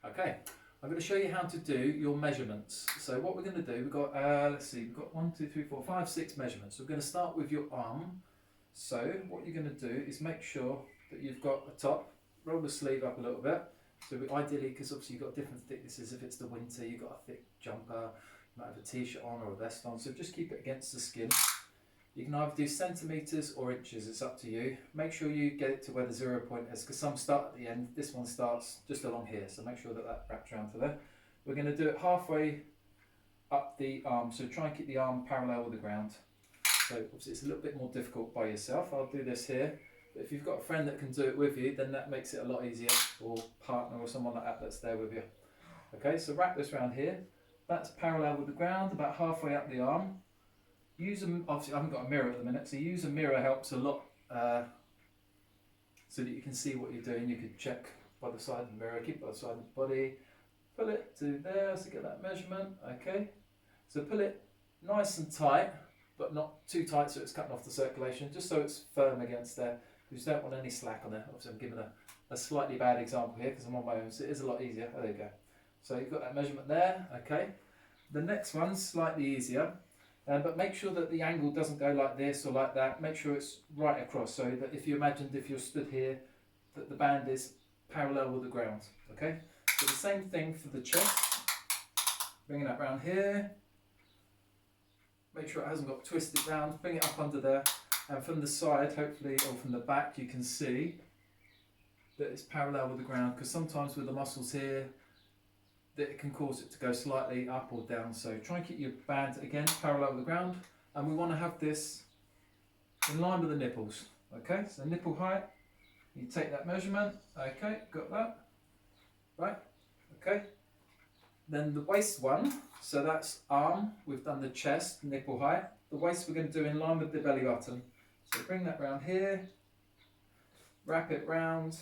Okay, I'm going to show you how to do your measurements. So what we're going to do, we've got, let's see, we've got 1, 2, 3, 4, 5, 6 measurements. We're going to start with your arm. So what you're going to do is make sure that you've got a top, roll the sleeve up a little bit. So ideally, because obviously you've got different thicknesses, if it's the winter, you've got a thick jumper, you might have a t-shirt on or a vest on, so just keep it against the skin. You can either do centimetres or inches, it's up to you. Make sure you get it to where the 0 point is, because some start at the end, this one starts just along here, so make sure that that wraps around to there. We're going to do it halfway up the arm, so try and keep the arm parallel with the ground. So obviously it's a little bit more difficult by yourself. I'll do this here, but if you've got a friend that can do it with you, then that makes it a lot easier, or partner or someone like that that's there with you. Okay, so wrap this around here. That's parallel with the ground, about halfway up the arm. Use them, obviously I haven't got a mirror at the minute, so use a mirror helps a lot, so that you can see what you're doing. You could check by the side of the mirror, keep it by the side of the body, pull it to there, so get that measurement, okay. So pull it nice and tight, but not too tight so it's cutting off the circulation, just so it's firm against there, because you don't want any slack on there. Obviously I'm giving a slightly bad example here because I'm on my own, so it is a lot easier. Oh, there you go. So you've got that measurement there, okay. The next one's slightly easier. But make sure that the angle doesn't go like this or like that. Make sure it's right across, so that if you imagined if you're stood here, that the band is parallel with the ground. Okay? So the same thing for the chest. Bringing that round here. Make sure it hasn't got twisted round. Bring it up under there. And from the side, hopefully, or from the back, you can see that it's parallel with the ground, because sometimes with the muscles here, that it can cause it to go slightly up or down. So try and keep your band again parallel with the ground, and we want to have this in line with the nipples. Okay, so nipple height, you take that measurement. Okay, got that, right? Okay, then the waist one, so that's arm, we've done the chest, nipple height. The waist we're going to do in line with the belly button. So bring that round here, wrap it round,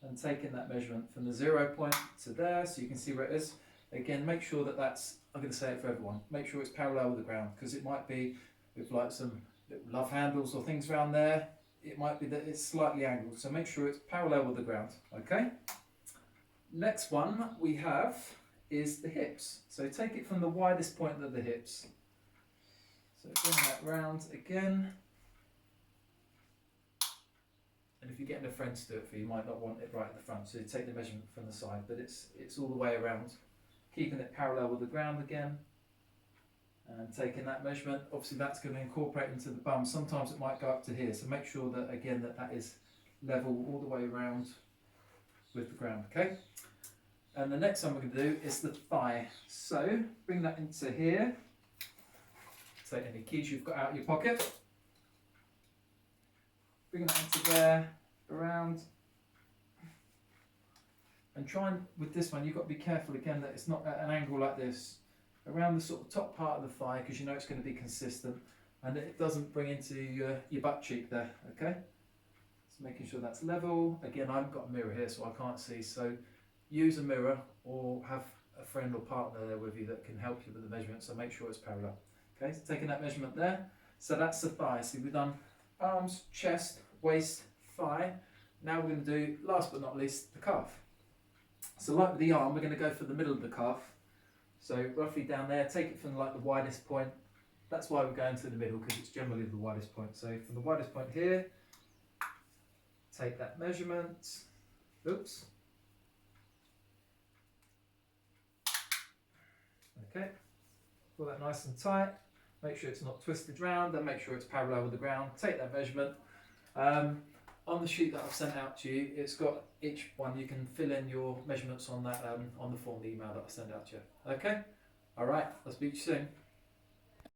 and taking that measurement from the 0 point to there, so you can see where it is. Again, make sure that that's, I'm going to say it for everyone, make sure it's parallel with the ground, because it might be with like some love handles or things around there, it might be that it's slightly angled, so make sure it's parallel with the ground. Okay, next one we have is the hips. So take it from the widest point of the hips, so bring that round again. And if you're getting a friend to do it for you, you might not want it right at the front, so you take the measurement from the side, but it's all the way around, keeping it parallel with the ground again, and taking that measurement. Obviously that's going to incorporate into the bum. Sometimes it might go up to here, so make sure that again that is level all the way around with the ground. Okay, and the next one we're going to do is the thigh. So bring that into here, take any keys you've got out of your pocket, bring that into there, around, and try and, with this one, you've got to be careful again that it's not at an angle like this, around the sort of top part of the thigh, because you know it's going to be consistent, and it doesn't bring into your butt cheek there, okay? So making sure that's level. Again, I haven't got a mirror here, so I can't see, so use a mirror or have a friend or partner there with you that can help you with the measurement, so make sure it's parallel. Okay, so taking that measurement there, so that's the thigh. So we've done arms, chest, waist, thigh. Now we're going to do, last but not least, the calf. So like with the arm, we're going to go for the middle of the calf. So roughly down there, take it from like the widest point. That's why we're going to the middle, because it's generally the widest point. So from the widest point here, take that measurement. Oops. Okay, pull that nice and tight. Make sure it's not twisted round, and make sure it's parallel with the ground. Take that measurement. On the sheet that I've sent out to you, it's got each one. You can fill in your measurements on that on the form, the email that I send out to you. Okay? All right, I'll speak to you soon.